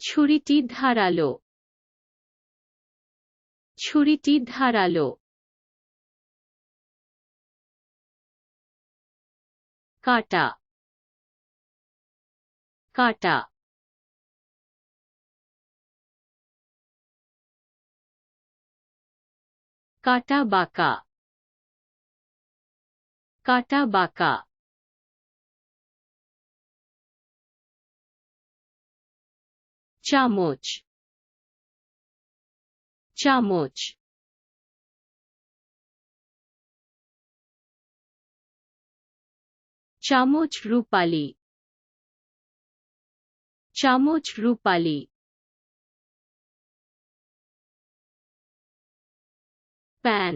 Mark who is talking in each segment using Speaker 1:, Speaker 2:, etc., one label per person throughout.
Speaker 1: ছুরিটি ধারালো। ছুরিটি ধারালো। কাটা। কাটা। কাটা বাঁকা। কাটা বাঁকা। চামচ। চামচ। চামচ রূপালি। চামচ রূপালি। প্যান।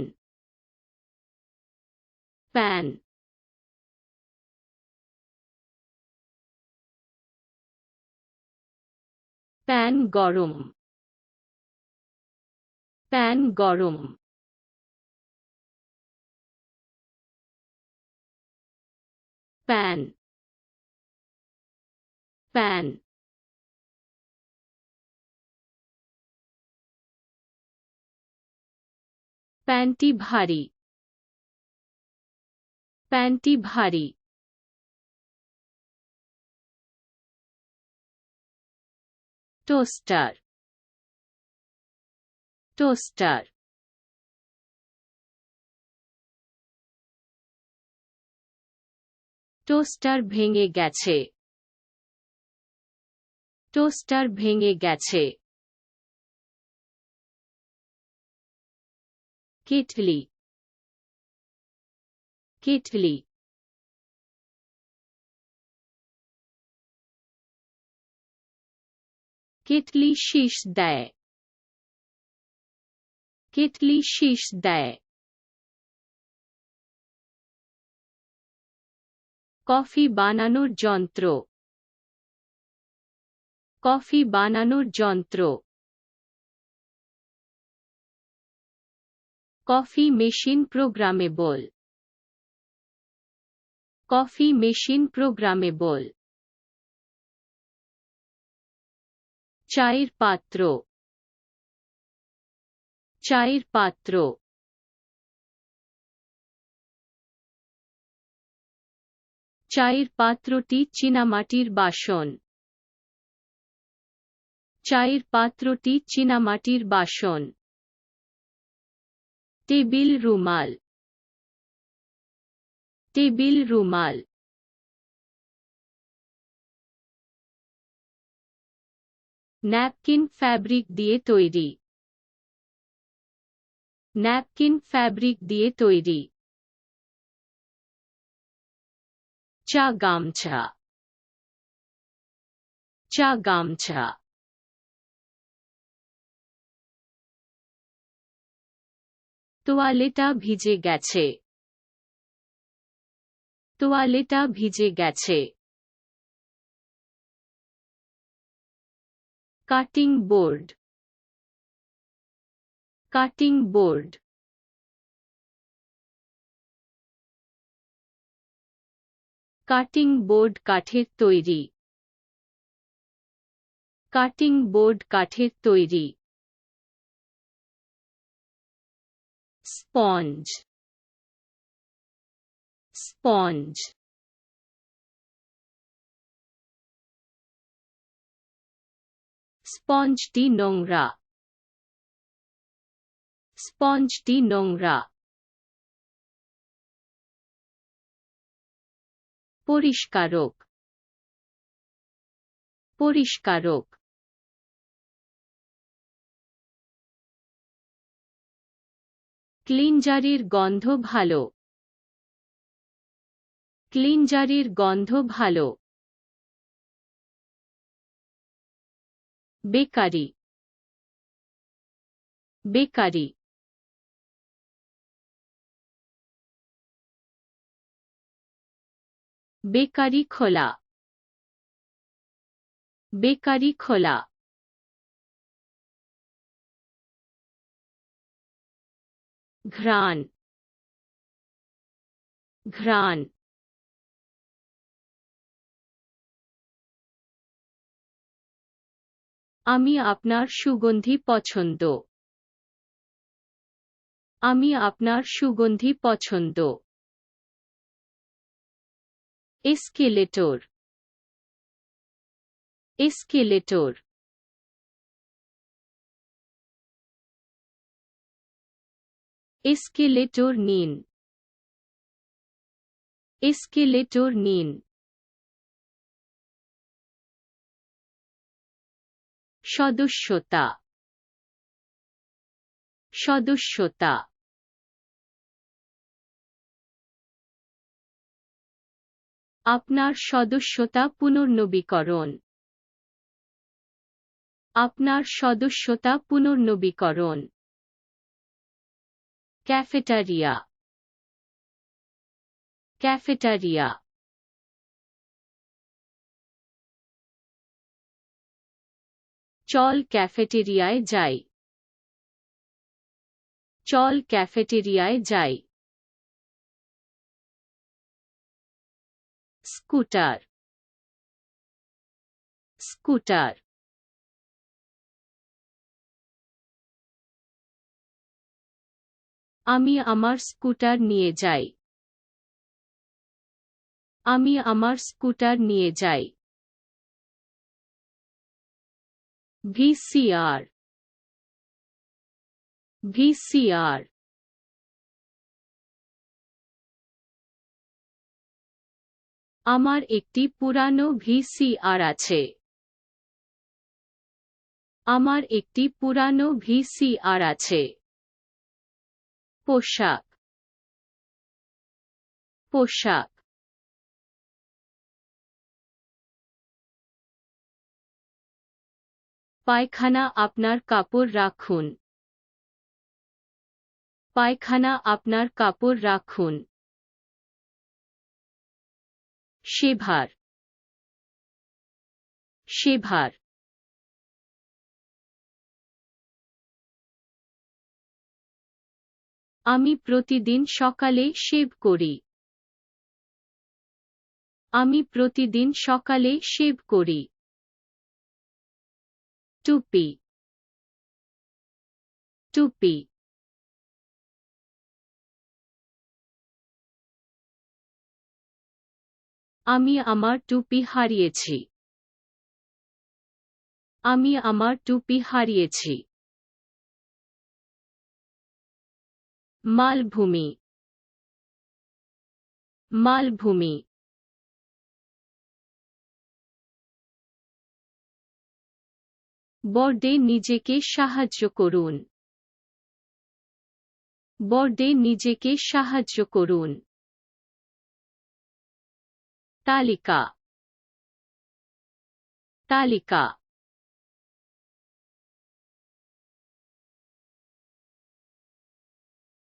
Speaker 1: প্যান। প্যান গরম। প্যান গরম। প্যান। প্যান। প্যানটি ভারী। প্যানটি ভারী। টোস্টার। টোস্টার। টোস্টার ভেঙে গেছে। টোস্টার ভেঙে গেছে। কেটলি। কেটলি। কেটলি শীষ দেয়। কেটলি শীষ দেয়। কফি বানানোর যন্ত্র। কফি বানানোর যন্ত্র। Coffee machine programmable. Coffee machine programmable. চায়ের পাত্র। চায়ের পাত্র। চায়ের পাত্রটি চীনামাটির বাসন। চায়ের পাত্রটি চীনামাটির বাসন। টেবিল রুমাল। টেবিল রুমাল। ন্যাপকিন ফ্যাব্রিক দিয়ে তৈরি। ন্যাপকিন ফ্যাব্রিক দিয়ে তৈরি। চা গামছা। চা গামছা। তোয়ালেটা ভিজে গেছে। তোয়ালেটা ভিজে গেছে। Cutting board. Cutting board. Cutting board কাঠের তৈরি। কাটিং বোর্ড কাঠের তৈরি। স্পঞ্জ। স্পঞ্জ। স্পঞ্জটি নোংরা। স্পঞ্জটি নোংরা। পরিষ্কারক। পরিষ্কারক। ক্লিনজারের গন্ধ ভালো। ক্লিনজারের গন্ধ ভালো। বেকারি। বেকারি। বেকারি খোলা। বেকারি খোলা। ঘ্রাণ। ঘ্রাণ। আমি আপনার সুগন্ধি পছন্দ। আমি আপনার সুগন্ধি পছন্দ। এসকেলেটর। এসকেলেটর। এসকেলেটর নিন। এসকেলেটর নিন। সদস্যতা। সদস্যতা। আপনার সদস্যতা পুনর্নবীকরণ। আপনার সদস্যতা পুনর্নবীকরণ। ক্যাফেটেরিয়া। ক্যাফেটেরিয়া। চল ক্যাফেটেরিয়ায় যাই। চল ক্যাফেটেরিয়ায় যাই। স্কুটার। স্কুটার। আমি আমার স্কুটার নিয়ে যাই। আমি আমার স্কুটার নিয়ে যাই। ভিসিআর। ভিসিআর। আমার একটি পুরানো ভিসিআর আছে। আমার একটি পুরানো ভিসিআর আছে। পোশাক। পোশাক। পায়খানা আপনার কাপড় রাখুন। পায়খানা আপনার কাপড় রাখুন। সেভার। সেভার। আমি প্রতিদিন সকালে শেভ করি। আমি প্রতিদিন সকালে শেভ করি। টুপি। টুপি। আমি আমার টুপি হারিয়েছি। আমি আমার টুপি হারিয়েছি। মালভূমি। মালভূমি। বোর্ডে নিজেকে সাহায্য করুন। বোর্ডে নিজেকে সাহায্য করুন। তালিকা। তালিকা।